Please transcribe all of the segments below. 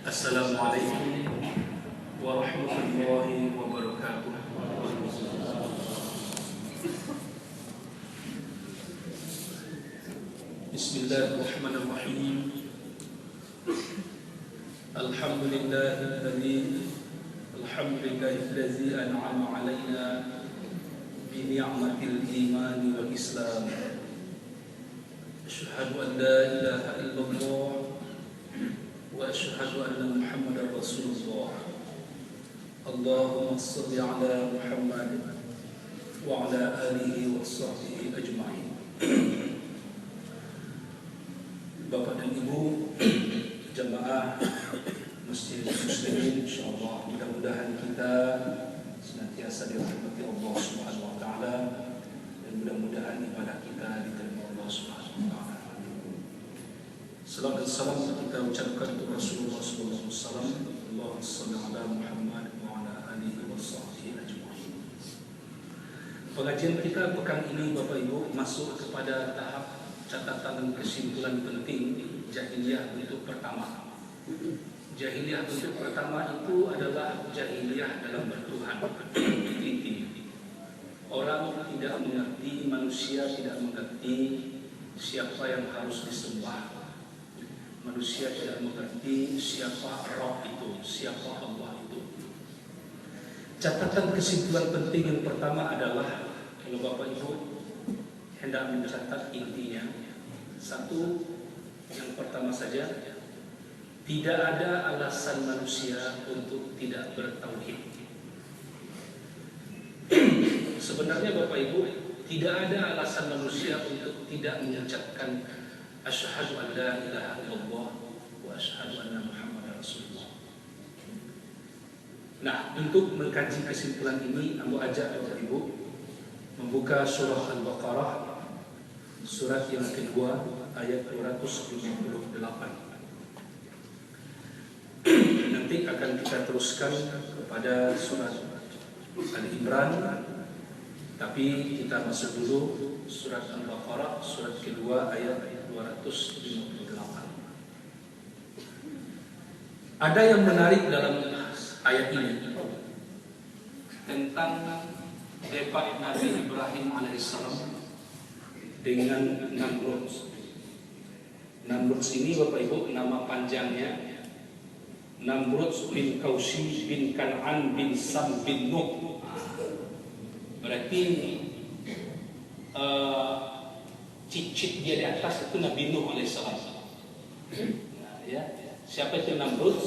Assalamualaikum warahmatullahi wabarakatuh. Bismillahirrahmanirrahim. Alhamdulillahilladzi an'ama 'alaina bi ni'matil iman wal islam. Asyhadu an la ilaha illallah wa asyhadu anna Muhammadar Rasulullah. Allahumma shalli ala Muhammad wa ala alihi wa sahbihi ajma'in. Bapak dan Ibu jamaah Masjid Muslimin, insyaallah mudah-mudahan kita senantiasa dirahmati Allah Subhanahu wa taala dan mudah-mudahan ibadah kita diterima Allah Subhanahu wa taala. Salam dan salam kita ucapkan untuk Rasulullah sallallahu alaihi wasallam. Allahumma shalli ala Muhammad wa ala alihi wa sahbihi ajma'in. Pengajian kita pekan ini Bapak Ibu masuk kepada tahap catatan dan kesimpulan penting jahiliyah bentuk pertama. Jahiliyah bentuk pertama itu adalah jahiliyah dalam bertuhan. Orang tidak mengerti, manusia tidak mengerti siapa yang harus disembah. Manusia tidak mengerti siapa Rabb itu, siapa Allah itu. Catatan kesimpulan penting yang pertama adalah kalau Bapak Ibu hendak mencatat intinya, satu, yang pertama saja, tidak ada alasan manusia untuk tidak bertauhid. Sebenarnya Bapak Ibu, tidak ada alasan manusia untuk tidak mengucapkan asyhadu an la ilaha illallah wa asyhadu anna Muhammadar Rasulullah. Nah, untuk mengkaji kesimpulan ini, aku ajak Bapak Ibu membuka surah Al-Baqarah, surat yang kedua, ayat 258. Nanti akan kita teruskan kepada surat Al-Imran, tapi kita masuk dulu surat Al-Baqarah, surat kedua, ayat 258. Ada yang menarik dalam ayat ini tentang debat Nabi Ibrahim alaihissalam dengan Namrud. Namrud ini Bapak Ibu nama panjangnya Namrud bin Kausi bin Kan'an bin Sam bin Nuh. Berarti cicit dia di atas itu Nabi Nuh alaihissalam. Nah, ya. Siapa itu Namrud?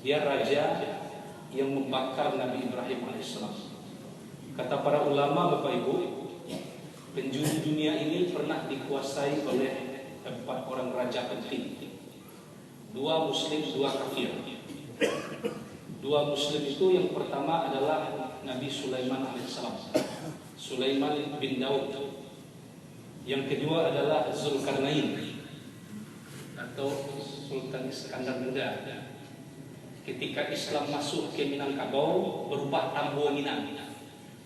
Dia raja yang membakar Nabi Ibrahim alaihissalam. Kata para ulama Bapak Ibu, penjuru dunia ini pernah dikuasai oleh 4 orang raja penting. 2 muslim, 2 kafir. 2 muslim itu yang pertama adalah Nabi Sulaiman alaihissalam, Sulaiman bin Daud. Yang kedua adalah Zulkarnain atau Sultan Iskandar Muda. Ketika Islam masuk ke Minangkabau, berubah Tambo Minang.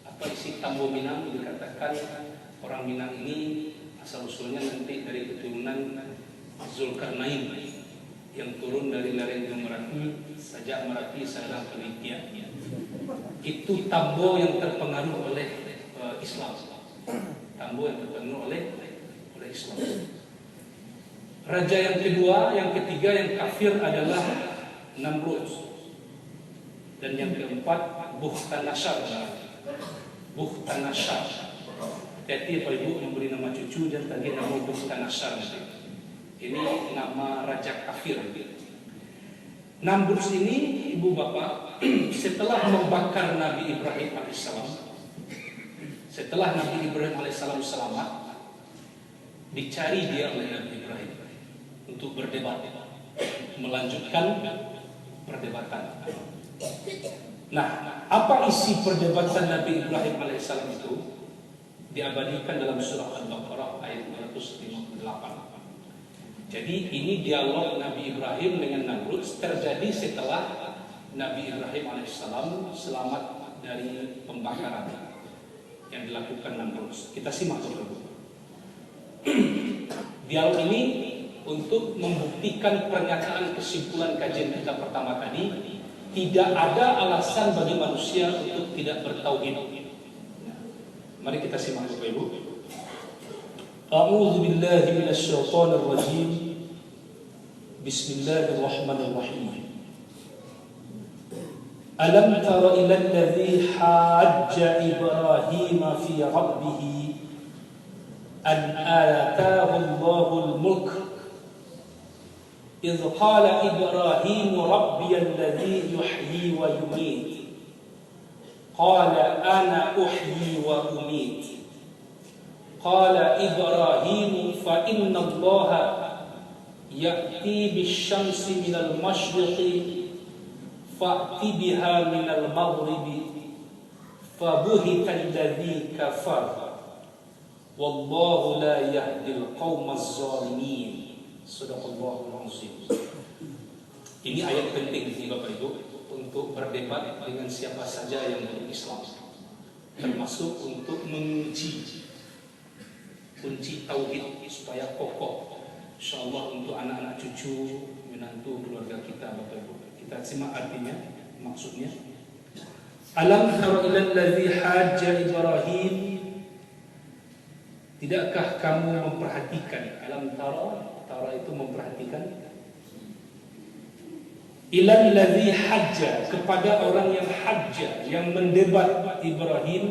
Apa isi Tambo Minang? Dikatakan orang Minang ini asal usulnya nanti dari keturunan Zulkarnain yang turun dari lereng Merapi, sajak Merapi, Sadang Penelitian. Itu Tambo yang terpengaruh oleh Islam. Tambo yang terpengaruh oleh Islam. Raja yang kedua, yang ketiga, yang kafir adalah Namrud. Dan yang keempat Bukhtanashar. Bukhtanashar. Hati-hati Pak Ibu memberi nama cucu dan tadi nama Bukhtanashar. Ini nama raja kafir. Namrud ini Ibu Bapak setelah membakar Nabi Ibrahim alaihissalam, setelah Nabi Ibrahim alaihissalam selamat, dicari dia oleh Nabi Ibrahim untuk berdebat, melanjutkan perdebatan. Nah, apa isi perdebatan Nabi Ibrahim alaihissalam itu? Diabadikan dalam surah Al-Baqarah ayat 258. Jadi ini dialog Nabi Ibrahim dengan Namrud terjadi setelah Nabi Ibrahim alaihissalam selamat dari pembakaran yang dilakukan Namrud. Kita simak dulu. Dialog ini untuk membuktikan pernyataan kesimpulan kajian kita pertama tadi, tidak ada alasan bagi manusia untuk tidak bertauhid. Mari kita simak Bapak Ibu. A'udzu billahi minasy syaithanir rajim. Bismillahirrahmanirrahim. Alam tara ilal ladzi hajja Ibrahim fi rabbih an ataahu Allahul mulk idh qala Ibrahim rabbiyal ladzi yuhyi wa yumiit qala ana uhyi wa umiit qala Ibrahim fa inna Allaha ya'ti bisyamsi minal masyriqi fa'ti biha minal maghribi fabuhita alladhi kafar wallahu la yahdil qawmaz zalimin. Shadaqallahul azim. Ini ayat penting ini Bapak Ibu untuk berdebat dengan siapa saja yang berislam, termasuk untuk menguji kunci tauhid supaya kokoh, insyaallah untuk anak-anak cucu menantu keluarga kita Bapak Ibu. Kita simak artinya, maksudnya. Alam tara ilal ladzi hajja Ibrahim. Tidakkah kamu memperhatikan? Alam tara itu memperhatikan. Ilal ladzi hajja, kepada orang yang hajja, yang mendebat Ibrahim,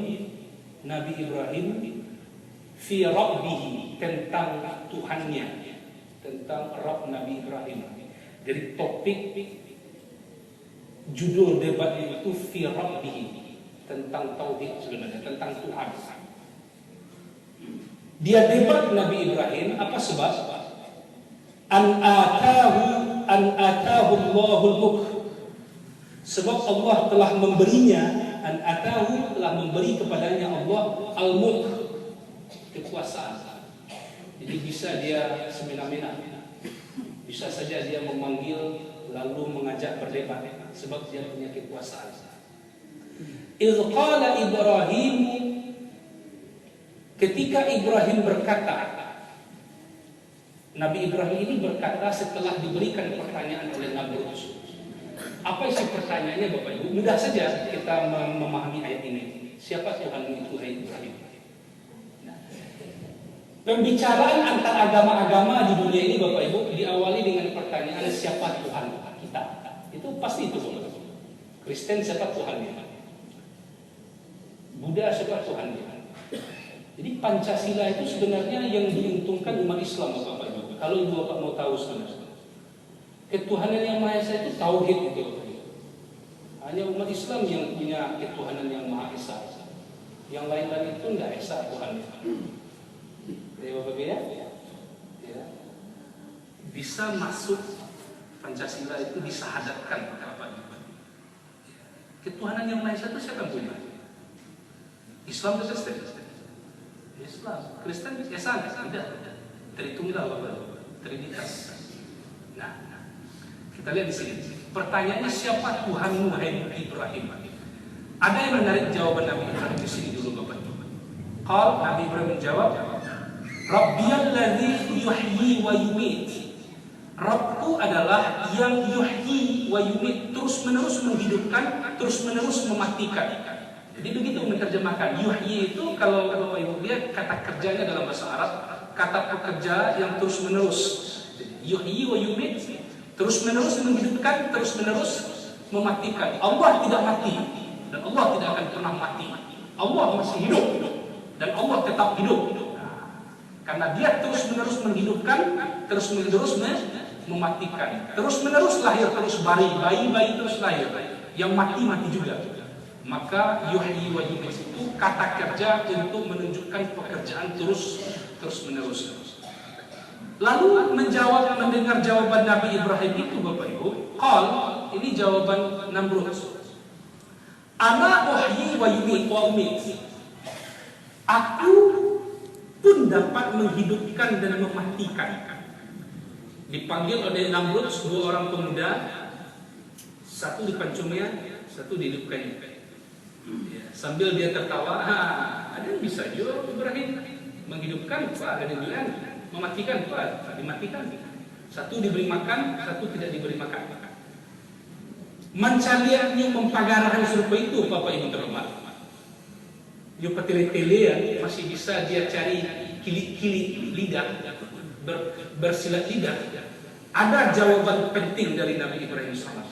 Nabi Ibrahim, fi rabbih, tentang Tuhannya, tentang Rabb Nabi Ibrahim. Jadi topik judul debat itu fi rabbih, tentang tauhid sebenarnya, tentang Tuhan. Dia debat Nabi Ibrahim apa sebab? An atahu Allahul mulk. Sebab Allah telah memberinya, an atahu, telah memberi kepadanya Allah al-mulk, kekuasaan. Jadi bisa dia semena-mena, bisa saja dia memanggil lalu mengajak berdebat, sebab dia punya kekuasaan. Idz qala Ibrahim, ketika Ibrahim berkata, Nabi Ibrahim ini berkata setelah diberikan pertanyaan oleh Namrud. Apa isi pertanyaannya Bapak Ibu? Mudah saja kita memahami ayat ini. Siapa Tuhanmu itu, hai Ibrahim? Pembicaraan antar agama-agama di dunia ini Bapak Ibu diawali dengan pertanyaan siapa Tuhan kita. Itu pasti itu Bapak Ibu. Kristen siapa Tuhannya? Buddha siapa Tuhannya? Jadi Pancasila itu sebenarnya yang diuntungkan umat Islam Bapak Ibu. Kalau Ibu Bapak mau tahu sebenarnya, ketuhanan yang Maha Esa itu tauhid itu Bapak Ibu. Hanya umat Islam yang punya ketuhanan yang Maha Esa. Yang lain-lain itu enggak esa Tuhannya. Ya Bapak Ibu ya. Bisa masuk Pancasila itu disahadatkan Bapak Ibu. Ketuhanan yang Maha Esa itu siapa yang punya? Islam atau Kristen? Islam. Kristen Esa tidak. Tritunggal Bapak Ibu. Trinitas. Nah, kita lihat di sini. Pertanyaannya siapa Tuhanmu hai Ibrahim? Ada yang menarik jawaban Nabi Ibrahim di sini dulu Bapak Ibu. Qal, Nabi Ibrahim menjawab, Rabbiyal ladzi yuhyi wa yumiit. Rabbku adalah yang yuhyi wa yumiit, terus-menerus menghidupkan, terus-menerus mematikan. Jadi begitu menerjemahkan. Yuhyi itu kalau Bapak Ibu lihat kata kerjanya dalam bahasa Arab, kata pekerja yang terus-menerus. Yuhyi wa yumiit, terus-menerus menghidupkan, terus-menerus mematikan. Allah tidak mati dan Allah tidak akan pernah mati. Allah masih hidup dan Allah tetap hidup. Karena dia terus-menerus menghidupkan, terus-menerus mematikan. Terus-menerus lahir, terus bayi terus lahir. Yang mati juga. Maka yuhyi wa yumiit itu kata kerja untuk menunjukkan pekerjaan terus-menerus. Lalu mendengar jawaban Nabi Ibrahim itu Bapak Ibu, qal, ini jawaban Namrud. Ana uhyi wa yumiit wa umiit. Aku pun dapat menghidupkan dan mematikan. Dipanggil oleh Namrud dua orang pemuda, satu dipancungnya, satu dihidupkannya. Ya, sambil dia tertawa, ada yang bisa juga Ibrahim menghidupkan, Pak, ada yang bilang mematikan, Pak, dimatikan. Satu diberi makan, satu tidak diberi makan. Mencaliannya mempagarahan serupa itu, Bapak Ibu terhormat. Yo petele-telean masih bisa dia cari kilit-kilit lidah, bersilat lidah. Ada jawaban penting dari Nabi Ibrahim SAW.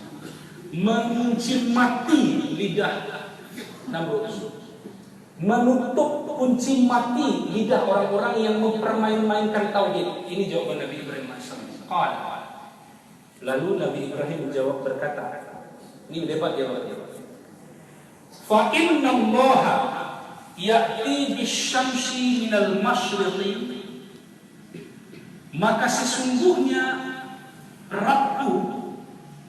Mengunci mati lidah Namrud. Menutup kunci mati lidah orang-orang yang mempermain-mainkan tauhid. Ini jawaban Nabi Ibrahim SAW. Lalu Nabi Ibrahim menjawab berkata, ini debat jawab. Fa inna Allah ya'ti bisyamsi minal masyriqi, maka sesungguhnya Rabbku,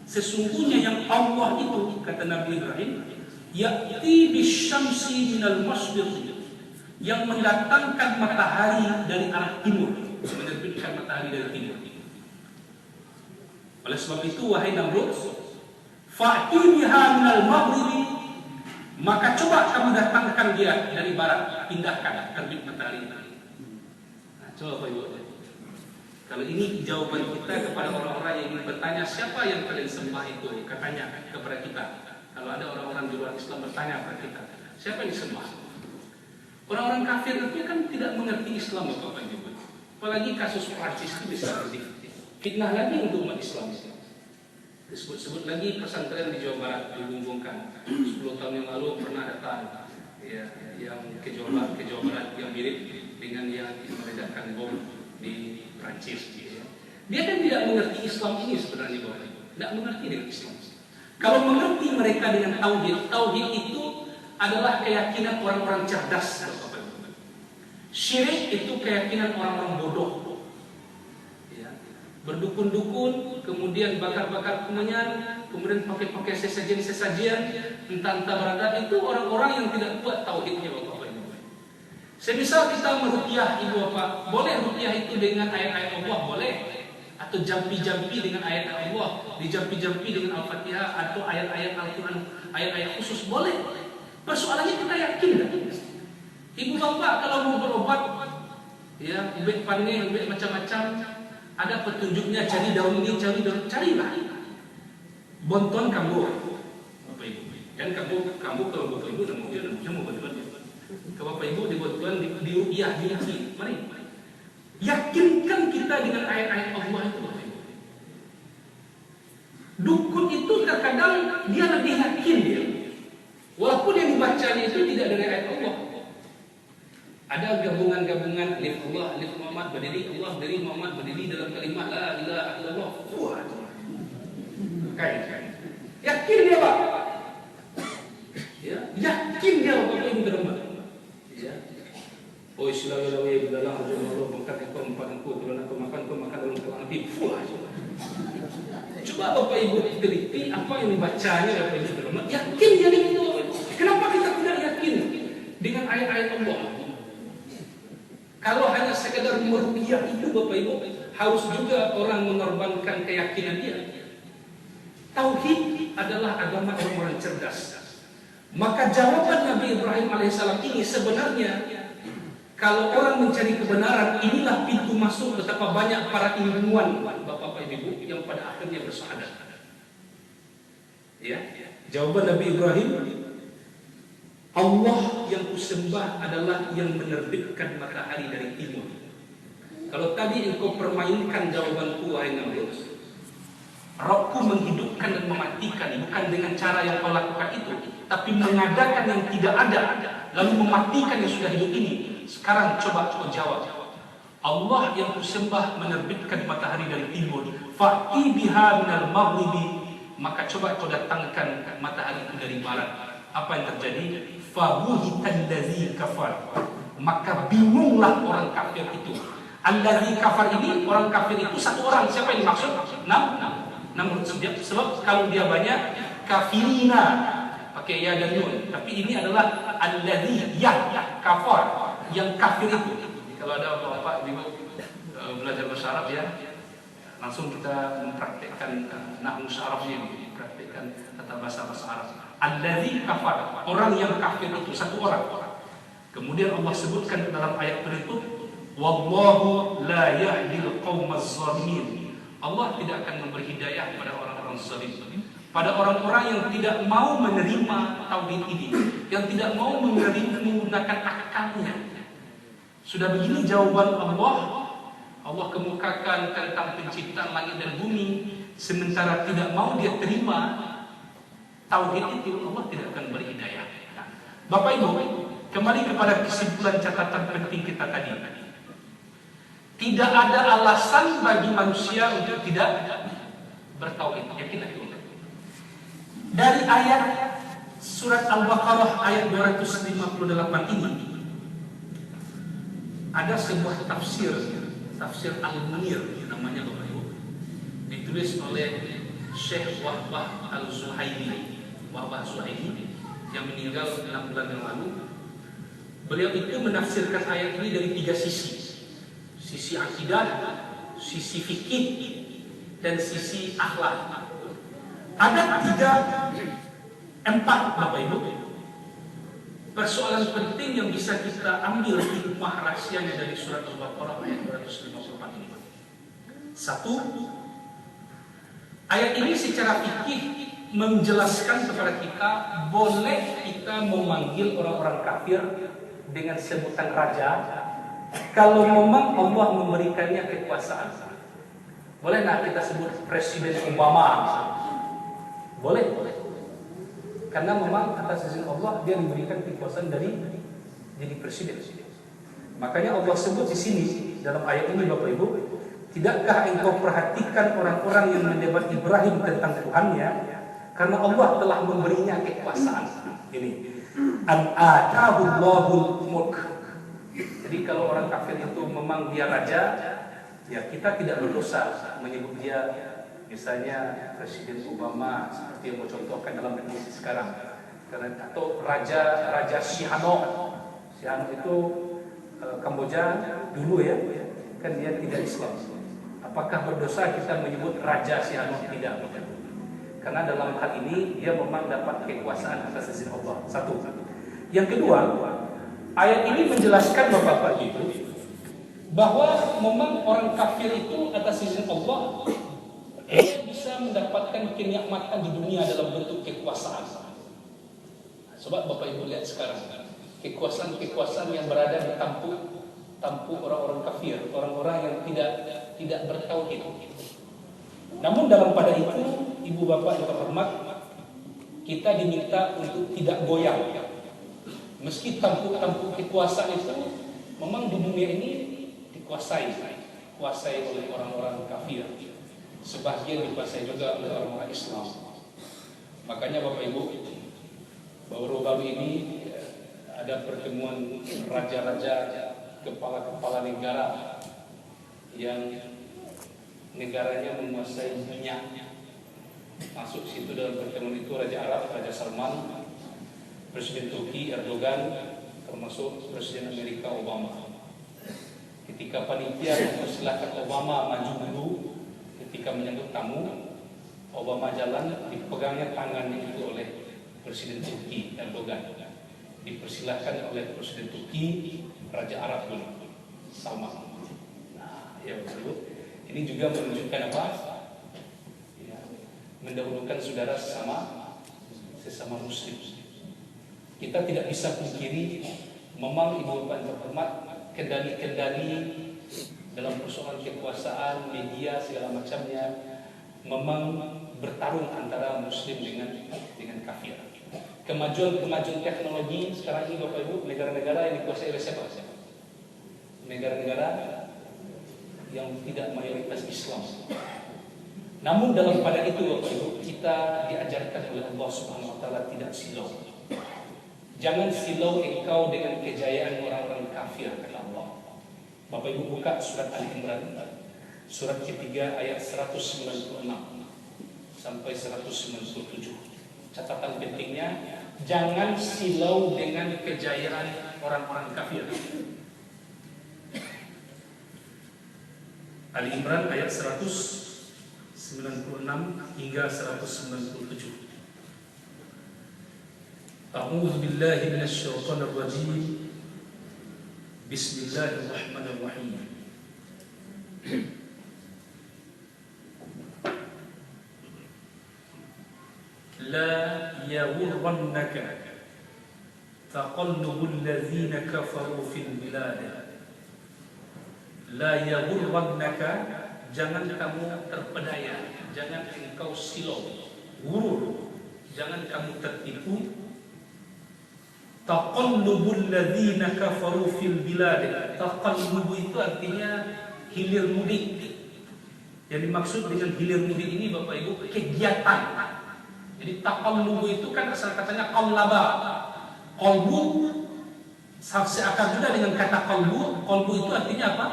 sesungguhnya yang Allah itu, kata Nabi Ibrahim, ya'ti bisyamsi minal masyriqi, yang mendatangkan matahari dari arah timur, menerbitkan matahari dari timur. Oleh sebab itu, wahai Namrud, fa'ti biha minal maghribi, maka coba kamu datangkan dia dari barat, pindahkan terbit matahari. Nah, coba Pak Ibu. Kalau ini jawaban kita kepada orang-orang yang ingin bertanya, siapa yang kalian sembah itu? Katanya kepada kita. Kalau ada orang-orang di luar Islam bertanya kepada kita, siapa yang disembah? Orang-orang kafir itu kan tidak mengerti Islam, Bapak Ibu. Apalagi kasus Prancis itu bisa terjadi. Fitnah lagi untuk umat Islam. Disebut-sebut lagi pesantren di Jawa Barat dibumbungkan. 10 tahun yang lalu pernah datang ya, yang ke Jawa Barat yang mirip dengan yang meledakkan bom di Prancis. Ya. Dia kan tidak mengerti Islam ini sebenarnya, Bapak Ibu. Tidak mengerti dengan Islam. Kalau mengerti mereka dengan tauhid itu adalah keyakinan orang-orang cerdas, Bapak Ibu. Syirik itu keyakinan orang-orang bodoh. Berdukun-dukun, kemudian bakar-bakar kemenyan, kemudian pakai sesajian-sesajian, entah berada, itu orang-orang yang tidak kuat tauhidnya, Bapak Ibu. Semisal kita meruqyah, Ibu Bapak, boleh ruqyah itu dengan ayat-ayat Allah, boleh, atau jampi-jampi dengan ayat Allah, dijampi-jampi dengan Al-Fatihah atau ayat-ayat Al-Quran, ayat-ayat khusus, boleh. Persoalannya kita yakin kan? Ibu Bapak kalau mau berobat, ya, ubek panne, ubek macam-macam, ada petunjuknya, cari daun ini, cari daun, carilah. Bonton kamu, Bapak Ibu. Dan kamu kalau Bapak Ibu dan mau bantuan. Kalau Bapak Ibu dibantuan di ruqyah, mari. Yakinkan kita dengan ayat-ayat Allah itu, Bapak Ibu. Dukun itu terkadang dia lebih yakin dia. Walaupun yang dibacanya itu tidak dari ayat Allah. Ada gabungan-gabungan alif Allah, alif Muhammad, berdiri Allah, dari Muhammad, berdiri dalam kalimat la ilaha illallah. Wah, kain. Yakin dia, Pak? Ya, yakin dia, Bapak Ibu terhormat. Ya. Oh, istilah ya bidalah Allah bangkat kau empat kalau aku makan dalam Quran nanti. Wah. Coba Bapak Ibu teliti apa yang dibacanya Bapak Ibu terhormat. Yakin dia itu. Kenapa kita tidak yakin dengan ayat-ayat Allah? Kalau hanya sekedar meruqyah itu, Bapak Ibu, harus juga orang mengorbankan keyakinan dia. Tauhid adalah agama orang-orang cerdas. Maka jawaban Nabi Ibrahim alaihissalam ini sebenarnya, kalau orang mencari kebenaran, inilah pintu masuk betapa banyak para ilmuwan, Bapak Ibu, yang pada akhirnya bersyahadat. Ya, jawaban Nabi Ibrahim, Allah yang kusembah adalah yang menerbitkan matahari dari timur. Kalau tadi engkau permainkan jawabanku, wahai Namrud, Rabbku menghidupkan dan mematikan bukan dengan cara yang kau lakukan itu, tapi mengadakan yang tidak ada, lalu mematikan yang sudah hidup ini. Sekarang coba jawab. Allah yang kusembah menerbitkan matahari dari timur. Fa'ti biha minal maghribi, maka coba kau datangkan matahari itu dari barat. Apa yang terjadi? Fabuhitan ladzi kafar, maka bingunglah orang kafir itu. Alladzi kafar ini, orang kafir itu satu orang. Siapa yang dimaksud? Namrud. Sebab kalau dia banyak, kafirina pakai ya dan nun. Tapi ini adalah alladzi kafar, yang kafir itu. Kalau ada bapak belajar bahasa Arab ya, langsung kita mempraktekkan nahwu syarafnya, mempraktekkan tata bahasa Arab. Alladzi kafar, orang yang kafir itu satu orang. Kemudian Allah sebutkan dalam ayat berikut, wallahu la yahdil qaumaz zalimin. Allah tidak akan memberi hidayah pada orang-orang zalim, pada orang-orang yang tidak mau menerima tauhid ini, yang tidak mau menggunakan akalnya. Sudah begini jawaban Allah, Allah kemukakan tentang penciptaan langit dan bumi, sementara tidak mau dia terima tauhid itu, Allah tidak akan beri hidayah. Bapak Ibu, kembali kepada kesimpulan catatan penting kita tadi. Tidak ada alasan bagi manusia untuk tidak bertauhid. Yakin itu. Dari ayat surat Al-Baqarah ayat 258 ini ada sebuah tafsir Al-Munir namanya Bapak Ibu. Ditulis oleh Syekh Wahbah Al-Zuhaili. Wahbah Zuhaili yang meninggal 6 bulan yang lalu. Beliau itu menafsirkan ayat ini dari 3 sisi. Sisi akidah, sisi fikih, dan sisi akhlak. Ada 4 Bapak Ibu persoalan penting yang bisa kita ambil hikmah rahasianya dari surat Al-Baqarah ayat 254 ini. 1, ayat ini secara fikih menjelaskan kepada kita boleh kita memanggil orang-orang kafir dengan sebutan raja kalau memang Allah memberikannya kekuasaan. Boleh nggak kita sebut Presiden Obama? Boleh. Karena memang atas izin Allah dia memberikan kekuasaan dari jadi presiden. Makanya Allah sebut di sini dalam ayat ini Bapak Ibu, tidakkah engkau perhatikan orang-orang yang mendebat Ibrahim tentang Tuhannya? Karena Allah telah memberinya kekuasaan. Ini an atahu Allahul mulk. Jadi kalau orang kafir itu memang dia raja, ya kita tidak berdosa menyebut dia misalnya Presiden Obama seperti yang mau contohkan dalam kondisi sekarang. Karena atau Raja Sihanouk. Sihanouk itu Kamboja dulu ya, kan dia tidak Islam. Apakah berdosa kita menyebut Raja Sihanouk? Tidak. Karena dalam hal ini dia memang dapat kekuasaan atas izin Allah. 1. Yang kedua, ayat ini menjelaskan Bapak Ibu bahwa memang orang kafir itu atas izin Allah dia bisa mendapatkan kenikmatan di dunia dalam bentuk kekuasaan. Sebab Bapak Ibu lihat sekarang kekuasaan yang berada di tampuk orang-orang kafir, orang-orang yang tidak bertauhid. Namun dalam pada itu, Ibu Bapak yang terhormat, kita diminta untuk tidak goyang. Meski tampuk kekuasaan itu memang di dunia ini dikuasai oleh orang-orang kafir. Sebagian dikuasai juga oleh orang-orang Islam. Makanya Bapak Ibu, baru-baru ini ada pertemuan raja-raja, kepala-kepala negara yang negaranya menguasai minyak. Masuk situ dalam pertemuan itu Raja Arab, Raja Salman, Presiden Turki Erdogan, termasuk Presiden Amerika Obama. Ketika panitia mempersilahkan Obama maju dulu, ketika menyambut tamu, Obama jalan, dipegangnya tangannya itu oleh Presiden Turki Erdogan. Dipersilahkan oleh Presiden Turki, Raja Arab dulu, Salman. Nah, ya betul. Ini juga menunjukkan apa? Ya, mendahulukan saudara sesama Muslim. Kita tidak bisa pungkiri, memang Ibu Bapak yang terhormat, kendali-kendali dalam persoalan kekuasaan, media segala macamnya memang bertarung antara Muslim dengan kafir. Kemajuan teknologi sekarang ini Bapak Ibu, negara-negara yang dikuasai oleh siapa? Negara-negara yang tidak mayoritas Islam. Namun dalam pada itu Bapak Ibu, kita diajarkan oleh Allah Subhanahu wa taala tidak silau. Jangan silau engkau dengan kejayaan orang-orang kafir, kata Allah. Bapak Ibu buka surat Ali Imran, surat ketiga ayat 196 sampai 197. Catatan pentingnya, jangan silau dengan kejayaan orang-orang kafir. Ali Imran ayat 196 hingga 197. A'udzu billahi minasy syaithanir rajim. Bismillahirrahmanirrahim. la yaghurrannaka taqallubul ladzina kafaru fil bilad. La yaghurrannaka, jangan kamu terpedaya, jangan engkau silau, gurur, jangan kamu tertipu. Taqallubul ladzina kafaru fil bilad. Taqallub itu artinya hilir mudik. Yang dimaksud dengan hilir mudik ini Bapak Ibu kegiatan. Jadi taqallub itu kan asal katanya qallaba. Qalbu seakar juga dengan kata qalbu. Qalbu itu artinya apa?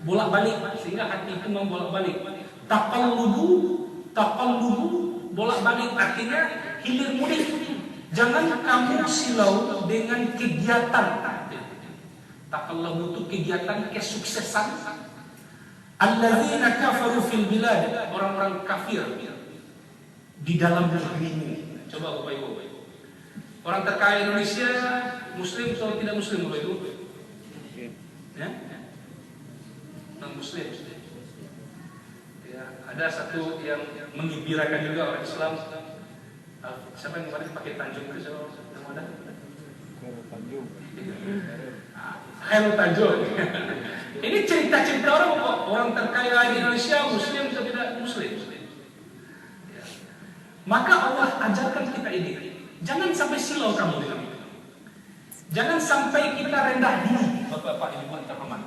Bolak-balik, sehingga hati itu membolak-balik. Taqallubu bolak-balik artinya hilir mudik. Jangan kamu silau dengan kegiatan. Taqallubu itu kegiatan kesuksesan. Alladzina kafaru fil bilad, orang-orang kafir di dalam negerimu. Coba Bapak Ibu. Orang terkaya Indonesia muslim atau tidak muslim Bapak Ibu? Ya? Non-muslim. Ya, ada satu yang menggembirakan juga orang Islam. Siapa yang kemarin pakai Tanjung itu? Yang mana? Khairul Tanjung. Ini cerita-cerita orang terkaya di Indonesia, muslim atau tidak muslim. Ya. Maka Allah ajarkan kita ini. Jangan sampai silau kamu dengan itu. Jangan sampai kita rendah diri, Bapak-bapak Ibu terhormat.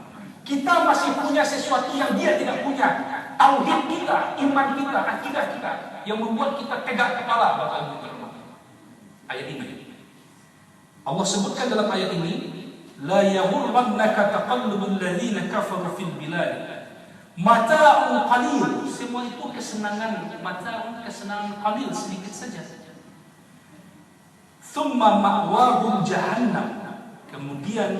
Kita masih punya sesuatu yang dia tidak punya. Tauhid kita, iman kita, akidah kita yang membuat kita tegak kepala, Bapak Ibu terhormat. Ayat ini. Allah sebutkan dalam ayat ini, la yaghurrannaka taqallubul ladzina kafaru fil bilad. Mata'un qalil. Semua itu kesenangan, mata'un kesenangan qalil sedikit saja. Thumma ma'wahum jahannam. Kemudian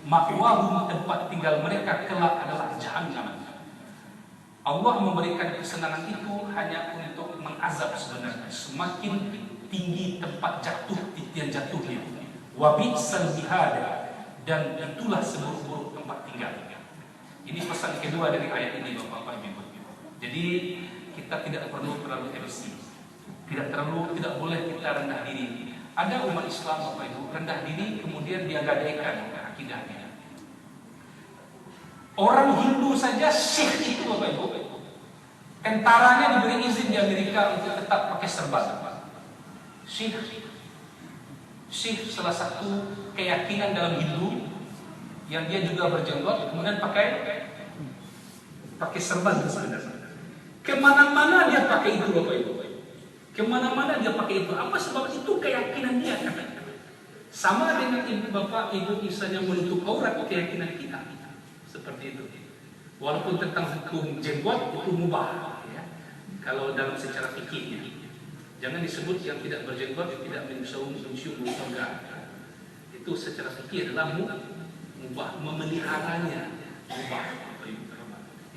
ma'wahum tempat tinggal mereka kelak adalah jahannam. Allah memberikan kesenangan itu hanya untuk mengazab sebenarnya. Semakin tinggi tempat jatuh, titian jatuhnya. Wa bi'sal mihad, dan itulah seburuk-buruk tempat tinggal. Ini pesan kedua dari ayat ini Bapak Ibu. Jadi kita tidak perlu terlalu emosi. Tidak boleh kita rendah diri. Ada umat Islam Bapak Ibu rendah diri kemudian dia gadaikan akidahnya. Orang Hindu saja Sikh itu Bapak Ibu, tentaranya diberi izin di Amerika untuk tetap pakai serban. Sikh salah satu keyakinan dalam Hindu yang dia juga berjenggot kemudian pakai serban sebenarnya. Kemana-mana dia pakai itu Bapak Ibu. Kemana-mana dia pakai itu. Apa sebab itu keyakinan dia kan? Sama dengan ibu bapak, ibu misalnya menutup aurat, keyakinan kita seperti itu. Walaupun tentang hukum jenggot itu mubah, ya. Kalau dalam secara fikihnya, jangan disebut yang tidak berjenggot tidak mencium surga. Itu secara fikih adalah mubah, memeliharanya mubah.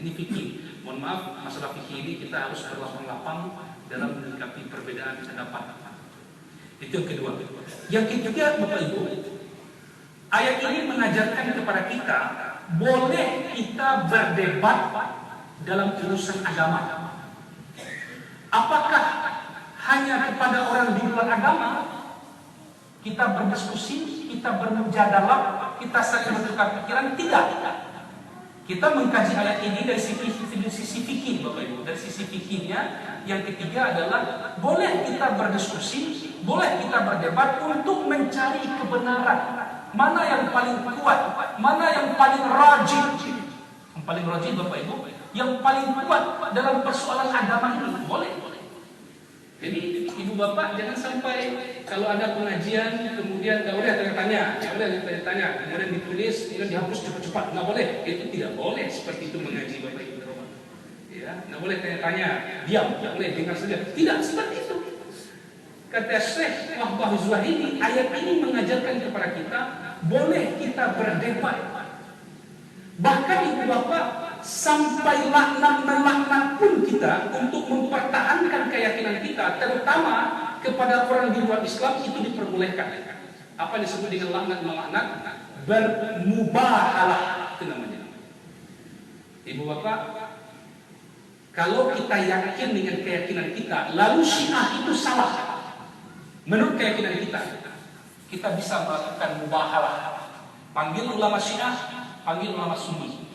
Ini fikih. Mohon maaf, masalah fikih ini kita harus berlapang-lapang dalam menyikapi perbedaan pendapat. Itu yang kedua. Yang ketiga Bapak Ibu, ayat ini mengajarkan kepada kita boleh kita berdebat dalam urusan agama. Apakah hanya kepada orang di luar agama kita berdiskusi, kita bermujadalah, kita saling bertukar pikiran? Tidak. Kita mengkaji ayat ini dari sisi fikih Bapak Ibu. Dari sisi fikihnya yang ketiga adalah boleh kita berdiskusi, boleh kita berdebat untuk mencari kebenaran. Mana yang paling kuat, mana yang paling rajih. Yang paling rajih Bapak Ibu, yang paling kuat dalam persoalan agama ini. Boleh. Jadi ibu bapak jangan sampai kalau ada pengajian kemudian nggak boleh tanya-tanya, kemudian ditulis, kemudian dihapus cepat-cepat, nggak boleh. Itu tidak boleh seperti itu mengaji Bapak Ibu. Ya, nggak boleh tanya-tanya, diam, nggak boleh dengar saja. Tidak seperti itu. Kata Syekh Wahbah Zuhaili, ayat ini mengajarkan kepada kita boleh kita berdebat. Bahkan ibu bapak sampai laknat pun kita untuk mempertahankan keyakinan kita, terutama kepada orang di luar Islam, itu diperbolehkan. Apa yang disebut dengan laknat? Bermubahalah, itu namanya. Ibu bapak, kalau kita yakin dengan keyakinan kita, lalu Syiah itu salah, Menurut keyakinan kita bisa melakukan mubahalah. Panggil ulama Syiah, panggil ulama Sunni.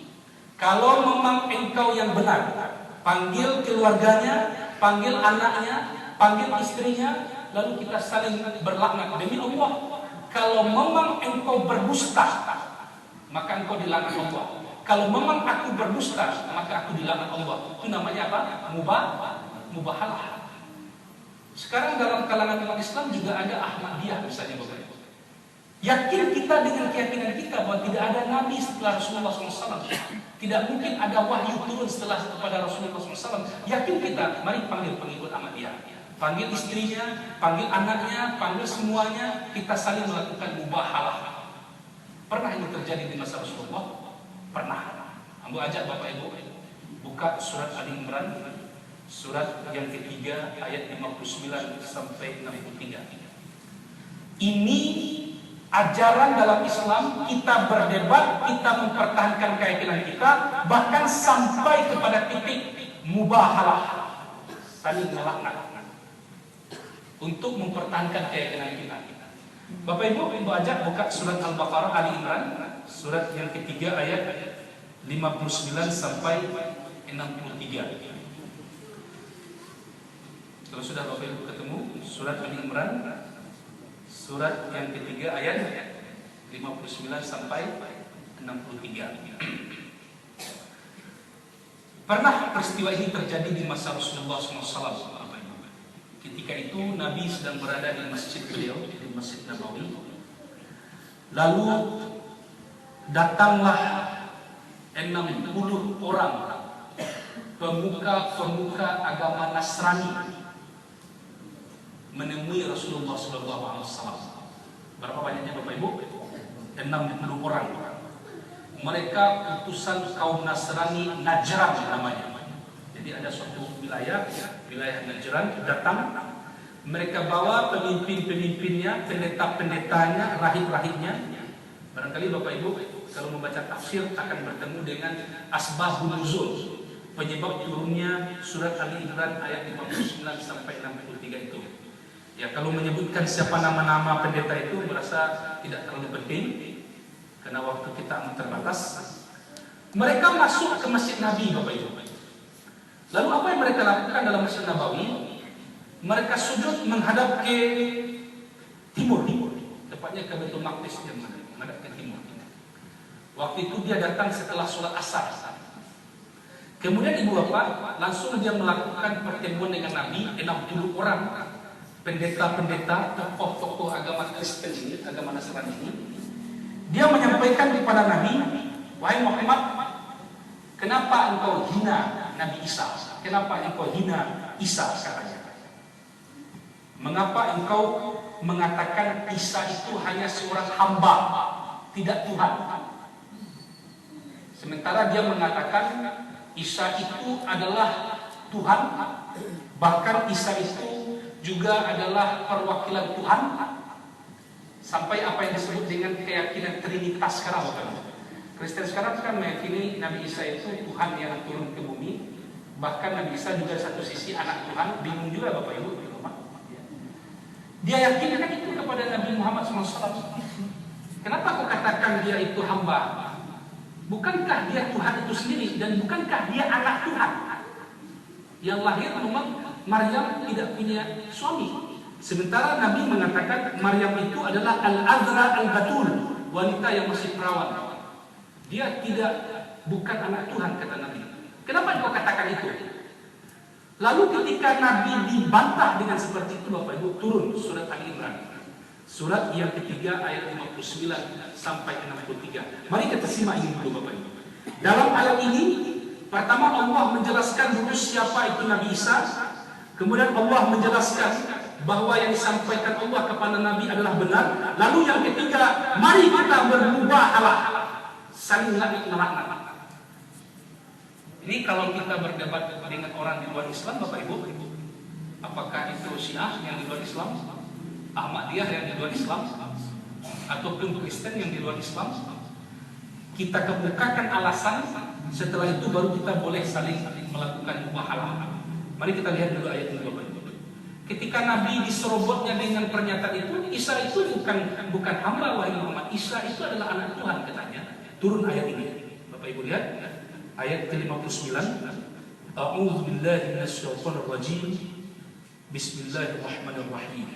Kalau memang engkau yang benar, panggil keluarganya, panggil anaknya, panggil istrinya, lalu kita saling berlaknat. Demi Allah, kalau memang engkau berdusta, maka engkau dilaknat Allah. Kalau memang aku berdusta, maka aku dilaknat Allah. Itu namanya apa? Mubahalah. Sekarang dalam kalangan umat Islam juga ada Ahmadiyah misalnya, Bapak Ibu. Yakin kita dengan keyakinan kita bahwa tidak ada nabi setelah Rasulullah SAW. Tidak mungkin ada wahyu turun setelah kepada Rasulullah SAW. Yakin kita, mari panggil pengikut Ahmadiyah. Panggil istrinya, panggil anaknya, panggil semuanya. Kita saling melakukan mubahalah. Pernah ini terjadi di masa Rasulullah? Pernah. Ambo ajak Bapak Ibu buka surat Ali Imran, surat yang ketiga ayat 59 sampai 63. Ini ajaran dalam Islam, kita berdebat, kita mempertahankan keyakinan kita, bahkan sampai kepada titik mubahalah, saling melaknat untuk mempertahankan keyakinan kita. Bapak Ibu ajak buka surat Al-Baqarah Ali Imran, surat yang ketiga ayat 59 sampai 63. Kalau sudah Bapak Ibu ketemu surat Ali Imran, surat yang ketiga ayat 59 sampai 63. Pernah peristiwa ini terjadi di masa Rasulullah SAW. Ketika itu Nabi sedang berada di masjid beliau, di Masjid Nabawi. Lalu datanglah 60 orang pemuka agama Nasrani menemui Rasulullah SAW. Berapa banyaknya Bapak Ibu? 60 orang. Mereka utusan kaum Nasrani Najran namanya. Jadi ada suatu wilayah Najran datang. Mereka bawa pemimpin-pemimpinnya, pendeta-pendetanya, rahib-rahibnya. Barangkali Bapak Ibu kalau membaca tafsir akan bertemu dengan asbabun nuzul, penyebab turunnya surat Ali Imran ayat 59 sampai 63 itu. Ya, kalau menyebutkan siapa nama-nama pendeta itu merasa tidak terlalu penting karena waktu kita amat terbatas. Mereka masuk ke Masjid Nabi, Bapak Ibu. Lalu apa yang mereka lakukan dalam Masjid Nabawi? Mereka sujud menghadap ke timur, tepatnya ke Baitul Maqdis, yang menghadap ke timur. Waktu itu dia datang setelah sholat asar. Kemudian Ibu Bapak langsung dia melakukan pertemuan dengan Nabi, 60 orang pendeta-pendeta, tokoh-tokoh agama Kristen ini, agama Nasrani ini. Dia menyampaikan kepada Nabi, wahai Muhammad, kenapa engkau hina Nabi Isa? Kenapa engkau hina Isa, katanya? Mengapa engkau mengatakan Isa itu hanya seorang hamba, tidak Tuhan? Sementara dia mengatakan Isa itu adalah Tuhan, bahkan Isa itu juga adalah perwakilan Tuhan, sampai apa yang disebut dengan keyakinan Trinitas sekarang. Kristen sekarang kan meyakini Nabi Isa itu Tuhan yang turun ke bumi, bahkan Nabi Isa juga satu sisi anak Tuhan. Bingung juga Bapak Ibu di rumah. Dia yakinkan itu kepada Nabi Muhammad SAW. Kenapa kau katakan dia itu hamba? Bukankah dia Tuhan itu sendiri, dan bukankah dia anak Tuhan yang lahir memang Maryam tidak punya suami? Sementara Nabi mengatakan Maryam itu adalah Al-Azra Al-Batul, wanita yang masih perawan. Dia bukan anak Tuhan, kata Nabi. Kenapa kau katakan itu? Lalu ketika Nabi dibantah dengan seperti itu, Bapak Ibu, turun surat Ali Imran, surat yang ketiga ayat 59 sampai 63. Mari kita simak ini dulu Bapak Ibu. Dalam ayat ini, pertama Allah menjelaskan dulu siapa itu Nabi Isa. Kemudian Allah menjelaskan bahwa yang disampaikan Allah kepada Nabi adalah benar. Lalu yang ketiga, mari kita bermubahalah, saling melaknat. Ini kalau kita berdebat dengan orang di luar Islam, Bapak Ibu, apakah itu Syiah yang di luar Islam, Ahmadiyah yang di luar Islam, ataupun Kristen yang di luar Islam, kita kemukakan alasan. Setelah itu baru kita boleh saling melakukan mubahalah. Mari kita lihat dulu ayat ini Bapak Ibu. Ketika Nabi diserobotnya dengan pernyataan itu, Isa itu bukan hamba wahai Muhammad. Isa itu adalah anak Tuhan katanya. Turun ayat ini. Bapak Ibu lihat ayat ke-59. A'udzu billahi minasyaitonir rajim. Bismillahirrahmanirrahim.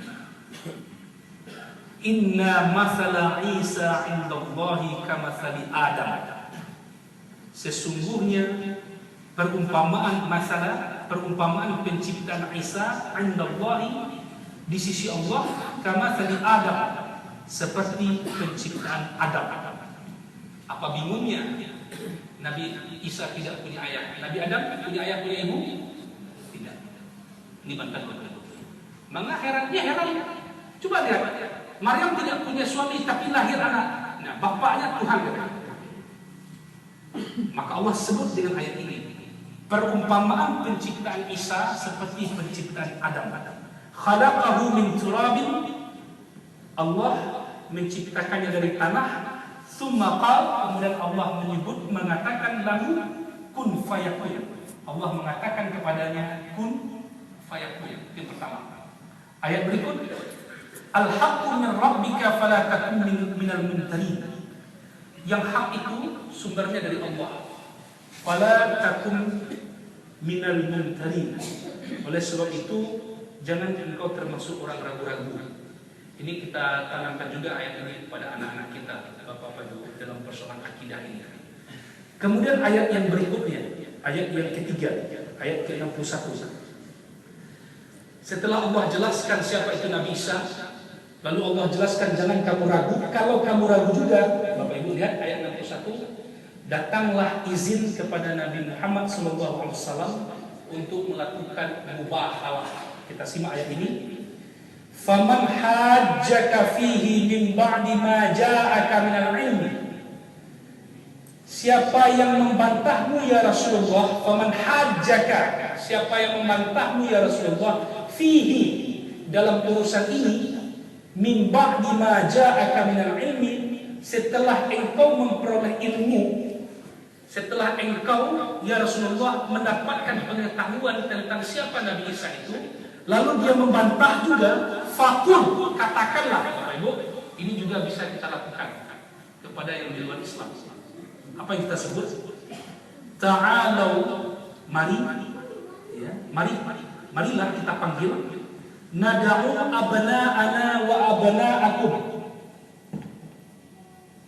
Inna mathala Isa 'indallahi kamathali Adam. Sesungguhnya perumpamaan penciptaan Isa 'indallahi di sisi Allah kamathali Adam, seperti penciptaan Adam. Apa bingungnya? Nabi Isa tidak punya ayah. Nabi Adam punya ayah, punya ibu? Tidak. Ini bantah-bantah. Maka herannya heran. Coba lihat. Maryam tidak punya suami tapi lahir anak. Nah, bapaknya Tuhan. Maka Allah sebut dengan ayat ini. Perumpamaan penciptaan Isa seperti penciptaan Adam. Khalaqahu min turabin. Allah menciptakannya dari tanah. Tsumma qala, kemudian Allah mengatakan lahu kun fayakun. Allah mengatakan kepadanya kun fayakun. Yang pertama. Ayat berikut, al-haqqu min rabbika fala takun minal mumtarin. Yang hak itu sumbernya dari Allah. Fala takun minal mumtarin. Oleh sebab itu jangan engkau termasuk orang ragu-ragu. Ini kita tanamkan juga ayat ini kepada anak-anak kita, Bapak-bapak Ibu, dalam persoalan akidah ini. Kemudian ayat yang berikutnya, ayat yang ketiga, ayat ke-61. Setelah Allah jelaskan siapa itu Nabi Isa, lalu Allah jelaskan jangan kamu ragu. Kalau kamu ragu juga, Bapak Ibu lihat ayat 61, datanglah izin kepada Nabi Muhammad SAW untuk melakukan mubahalah. Kita simak ayat ini. Faman hajjaka fihi min ba'di ma ja'aka minal ilmi. Siapa yang membantahmu ya Rasulullah, faman hajjaka, siapa yang membantahmu ya Rasulullah, fihi, dalam urusan ini, min ba'di ma ja'aka minal ilmi, setelah engkau memperoleh ilmu, setelah engkau ya Rasulullah mendapatkan pengetahuan tentang siapa Nabi Isa itu, lalu dia membantah juga, fakul, katakanlah Bapak Ibu, ini juga bisa kita lakukan kepada yang di luar Islam. Apa yang kita sebut? Ta'alau, mari, ya, marilah kita panggil, nada'u abna'ana wa abna'akum.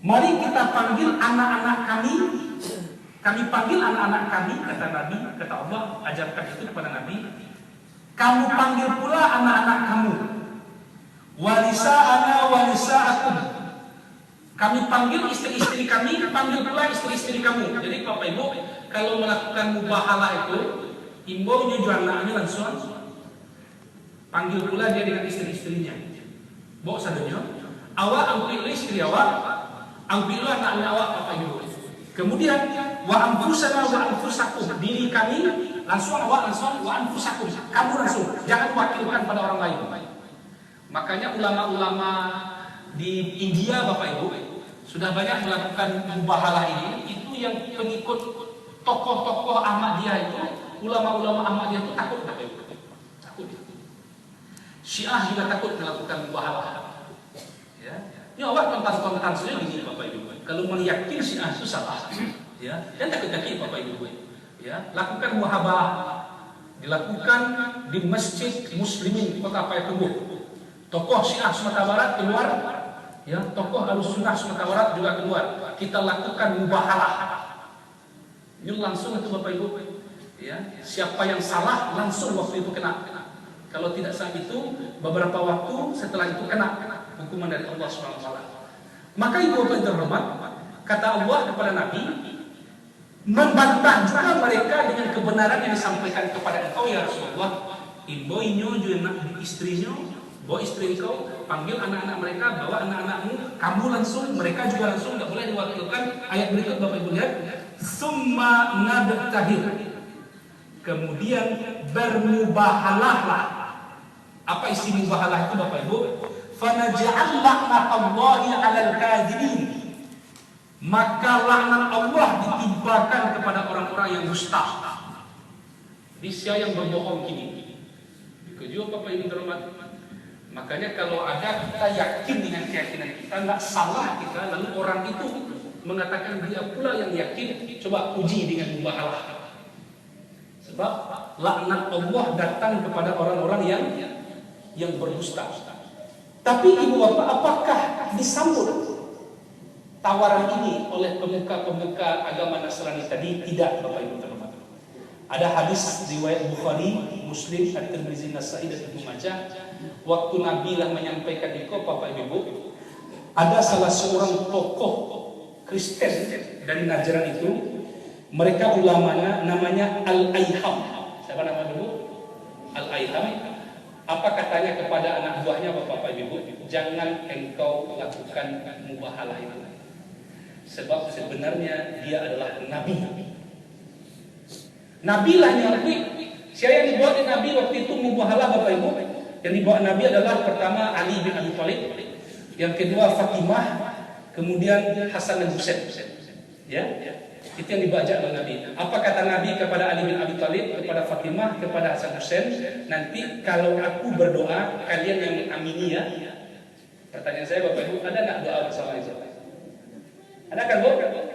Mari kita panggil anak-anak kami. Kami panggil anak-anak kami, kata Nabi, kata Allah, ajarkan itu kepada Nabi. Kamu panggil pula anak-anak kamu. Walisa'ana walisa'akum. Kami panggil istri-istri kami, panggil pula istri-istri kamu. Jadi Bapak Ibu, kalau melakukan mubahalah itu, imbau juga anaknya langsung panggil pula dia dengan istri-istrinya. Bawa sadonya, awak ambil istri awak, ambil anak-anak awak Bapak Ibu. Kemudian wa anfusana wa anfusakum, diri kami langsung, awak langsung, wa anfusakum, kamu langsung, jangan wakilkan pada orang lain. Makanya ulama-ulama di India Bapak Ibu sudah banyak melakukan mubahalah ini. Itu yang pengikut tokoh-tokoh Ahmadiyah itu, ulama-ulama Ahmadiyah itu takut Bapak Ibu. Takut. Syiah juga takut melakukan mubahalah. Ya. Ini awak kontan-kontan saja gini Bapak Ibu. Kalau meyakini Syiah itu salah, ya, dan takut-takut Bapak Ibu. Ya, lakukan muhabah, dilakukan di Masjid Muslimin Kota Payakumbuh. Tokoh Syiah Sumatera Barat keluar, ya, tokoh Ahlussunnah Sumatera Barat juga keluar. Kita lakukan mubahalah. Ini langsung itu Bapak Ibu, ya, siapa yang salah langsung waktu itu kena. Kalau tidak saat itu, beberapa waktu setelah itu kena hukuman dari Allah SWT. Maka Ibu Bapak terhormat, kata Allah kepada Nabi, membantah juga mereka dengan kebenaran yang disampaikan kepada engkau ya Rasulullah. Ibu-ibu juga istrinya, bawa istri engkau, panggil anak-anak mereka, bawa anak-anakmu, kamu langsung, mereka juga langsung, tidak boleh diwakilkan. Ayat berikut Bapak Ibu lihat, summa nabtahir, kemudian bermubahalahlah. Apa isi mubahalah itu Bapak Ibu? Fanaj'al la'natallahi 'alal kadhibin, maka laknat Allah ditimpakan kepada orang-orang yang dusta. Jadi siapa yang berbohong kini, Setuju Bapak Ibu terhormat? Makanya kalau ada kita yakin dengan keyakinan kita, nggak salah kita, lalu orang itu mengatakan dia pula yang yakin, coba uji dengan mubahalah. Sebab laknat Allah datang kepada orang-orang yang berdusta. Tapi ibu bapak, apakah disambut tawaran ini oleh pemuka-pemuka agama Nasrani tadi? Tidak, Bapak Ibu terhormat. Ada hadis riwayat Bukhari, Muslim, At-Tirmidzi, Nasa'i dan Ibnu Majah. Waktu Nabi lah menyampaikan itu, Bapak Ibu, ada salah seorang tokoh Kristen dari Najran itu, mereka ulamanya namanya Al-Aiham. Siapa nama dulu? Al-Aiham. Apa katanya kepada anak buahnya, Bapak Ibu? Jangan engkau lakukan mubahalah itu. Sebab sebenarnya dia adalah Nabi. Nabi lah Nabi. Siapa yang dibawa Nabi waktu itu mubahalah, Bapak Ibu? Yang dibawa Nabi adalah pertama Ali bin Abi Thalib, yang kedua Fatimah, kemudian Hasan dan Husain. Ya, itu yang dibaca oleh Nabi. Apa kata Nabi kepada Ali bin Abi Thalib, kepada Fatimah, kepada Hasan Husain? Nanti kalau aku berdoa, kalian yang mengamini ya. Pertanyaan saya Bapak Ibu, ada nggak doa bersama itu? Ada kan Bu?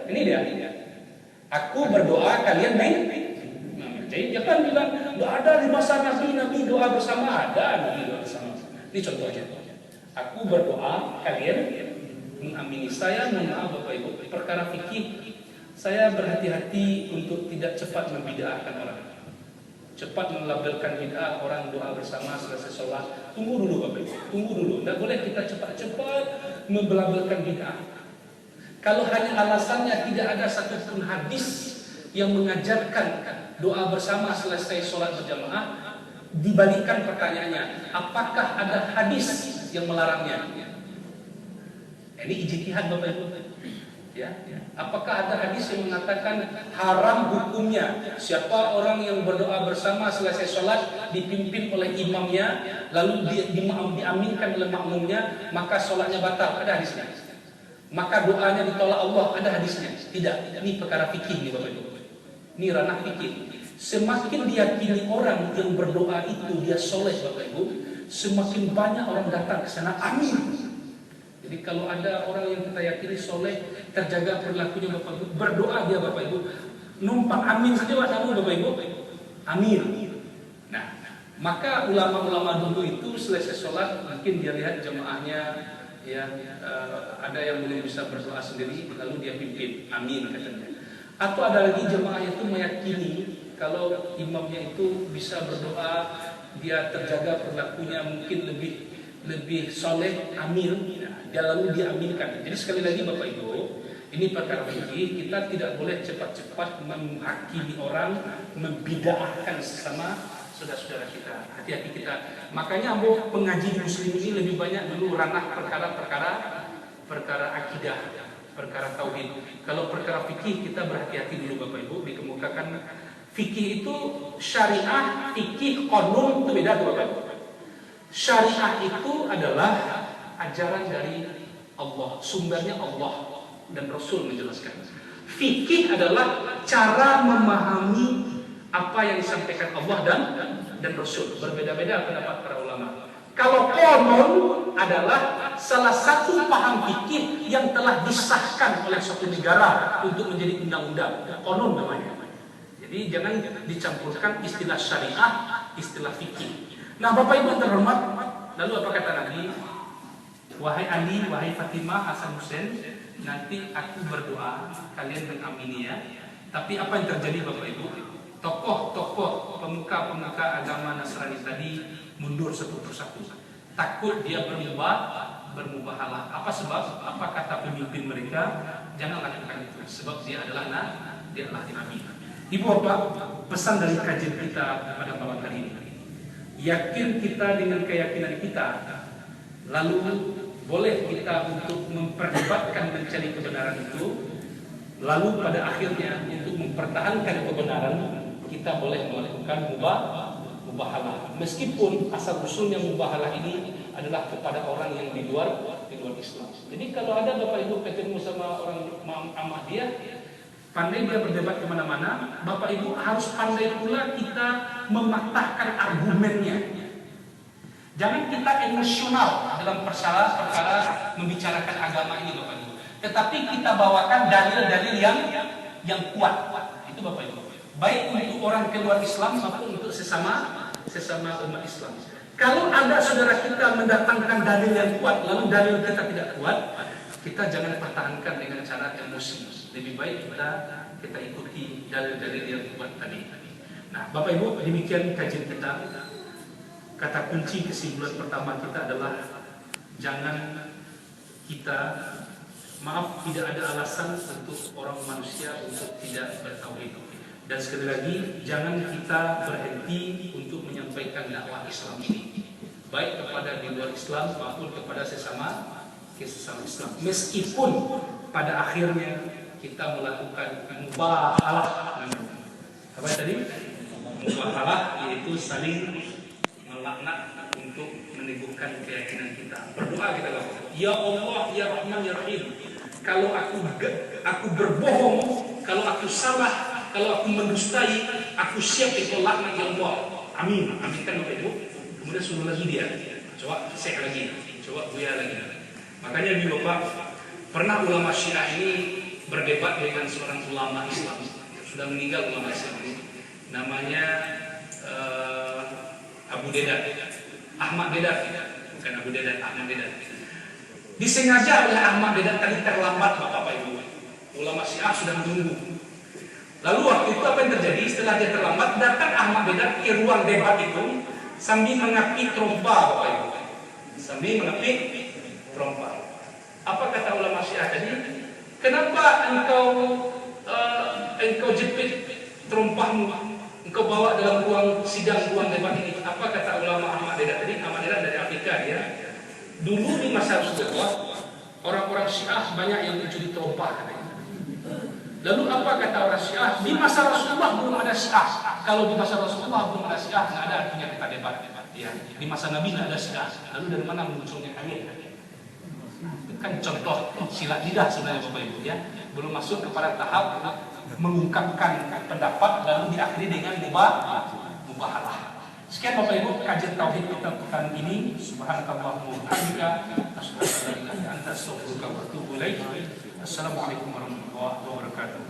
Ini dia. Aku berdoa, kalian jadi jangan bilang nggak ada di masa Nabi doa bersama. Ada Nabi doa bersama. Ini contohnya. Aku berdoa, kalian mengamini. Saya mohon maaf Bapak Ibu, perkara fikih saya berhati-hati untuk tidak cepat membid'ahkan orang. Cepat melabelkan bid'ah orang doa bersama selesai sholat. Tunggu dulu Bapak Ibu, tunggu dulu. Tidak boleh kita cepat-cepat melabelkan bid'ah. Kalau hanya alasannya tidak ada satupun hadis yang mengajarkan doa bersama selesai sholat berjamaah, dibalikkan pertanyaannya, apakah ada hadis yang melarangnya? Ini ijtihad Bapak Ibu. Ya. Apakah ada hadis yang mengatakan haram hukumnya siapa orang yang berdoa bersama selesai sholat dipimpin oleh imamnya, lalu diaminkan oleh makmumnya, maka sholatnya batal? Ada hadisnya. Maka doanya ditolak Allah, ada hadisnya? Tidak. Ini perkara fikih nih Bapak Ibu. Ini ranah fikih. Semakin diyakini orang yang berdoa itu dia soleh Bapak Ibu, semakin banyak orang datang ke sana. Amin. Jadi kalau ada orang yang kita yakini soleh, terjaga perilakunya Bapak Ibu, berdoa dia Bapak Ibu, numpang amin saja wadamu Bapak Ibu. Amin. Nah, maka ulama-ulama dulu itu selesai sholat mungkin dia lihat jemaahnya ya, ada yang belum bisa berdoa sendiri, lalu dia pimpin amin katanya. Atau ada lagi jemaah itu meyakini kalau imamnya itu bisa berdoa, dia terjaga perilakunya mungkin lebih soleh, amin, dia lalu diaminkan. Jadi sekali lagi Bapak Ibu, ini perkara fikih, kita tidak boleh cepat-cepat menghakimi orang, membid'ahkan sesama saudara-saudara kita. Hati-hati kita. Makanya pengaji Muslim ini lebih banyak dulu ranah perkara akidah, perkara tauhid. Kalau perkara fikih kita berhati-hati dulu Bapak Ibu, dikemukakan fikih itu syariah, fikih, qanun itu beda tuh Bapak Ibu. Syariah itu adalah ajaran dari Allah, sumbernya Allah dan Rasul menjelaskan. Fikih adalah cara memahami apa yang disampaikan Allah dan Rasul. Berbeda-beda pendapat para ulama. Kalau qanun adalah salah satu paham fikih yang telah disahkan oleh suatu negara untuk menjadi undang-undang. Qanun namanya. Jadi jangan dicampurkan istilah syariah, istilah fikih. Nah Bapak Ibu terhormat, lalu apa kata Nabi? Wahai Ali, wahai Fatimah, Hasan Husain, nanti aku berdoa, kalian mengamini ya. Tapi apa yang terjadi Bapak Ibu? Tokoh-tokoh pemuka agama Nasrani tadi mundur satu persatu. Takut dia bermubahalah. Apa sebab? Apa kata pemimpin mereka? Jangan lakukan itu. Sebab dia adalah Nabi. Ibu Bapak, pesan dari kajian kita pada malam hari ini. Yakin kita dengan keyakinan kita, lalu boleh kita untuk memperdebatkan mencari kebenaran itu, lalu pada akhirnya untuk mempertahankan kebenaran kita boleh melakukan mubahalah. Meskipun asal usulnya mubahalah ini adalah kepada orang yang di luar Islam. Jadi kalau ada Bapak Ibu ketemu sama orang Ahmadiyah, pandai dia berdebat kemana-mana, Bapak Ibu harus pandai pula kita mematahkan argumennya. Jangan kita emosional dalam perkara membicarakan agama ini Bapak Ibu. Tetapi kita bawakan dalil-dalil yang kuat. Itu Bapak Ibu. Baik untuk orang keluar Islam maupun untuk sesama umat Islam. Kalau ada saudara kita mendatangkan dalil yang kuat, lalu dalil kita tidak kuat, kita jangan pertahankan dengan cara emosi. Lebih baik kita ikuti dalil-dalil yang kuat tadi. Nah, Bapak Ibu, demikian kajian kita. Kata kunci kesimpulan pertama kita adalah jangan kita, maaf, tidak ada alasan untuk orang manusia untuk tidak bertauhid. Dan sekali lagi, jangan kita berhenti untuk menyampaikan dakwah Islam ini, baik kepada di luar Islam maupun kepada sesama Islam. Meskipun pada akhirnya kita melakukan mubahalah, apa tadi? Mubahalah yaitu saling melaknat untuk meneguhkan keyakinan kita. Berdoa kita lakukan. Ya Allah, ya Rahman, ya Rahim. Kalau aku berbohong, kalau aku salah, kalau aku mendustai, aku siap ikut laknat ya Allah. Amin. Aminkan Bapak Ibu. Kemudian suruh lagi dia. Coba cek lagi. Coba buya lagi. Makanya di Bapak, pernah ulama Syiah ini berdebat dengan seorang ulama Islam. Sudah meninggal ulama Islam ini. Namanya Abu Dedat, Ahmad Dedat, bukan Abu Dedat, Ahmad Dedat. Disengaja oleh Ahmad Dedat tadi terlambat Bapak Ibu. Ulama Syiah sudah menunggu. Lalu waktu itu apa yang terjadi? Setelah dia terlambat, datang Ahmad Dedat ke ruang debat itu sambil mengapi trompa Bapak Ibu. Sambil mengapi trompa. Apa kata ulama Syiah tadi? Kenapa engkau jepit trompahmu? Engkau bawa dalam ruang sidang, ruang debat ini. Apa kata ulama Ahmad Dedat tadi? Ahmad Dedat dari Afrika dia. Dulu di masa Rasulullah, orang-orang Syiah banyak yang mencuri trompa katanya. Lalu apa kata orang Syiah? Di masa Rasulullah belum ada Syiah. Kalau di masa Rasulullah belum ada Syiah, nggak ada artinya kita debat. Ya. Di masa Nabi nggak ada Syiah. Lalu dari mana munculnya kalian? Kan contoh silat lidah sebenarnya Bapak Ibu ya. Belum masuk kepada tahap mengungkapkan pendapat lalu diakhiri dengan mubahalah. Sekian Bapak Ibu kajian tauhid kita pekan ini. Subhanakallahumma wa bihamdika asyhadu an la ilaha illa anta astaghfiruka wa atubu ilaik. Assalamualaikum warahmatullahi wabarakatuh.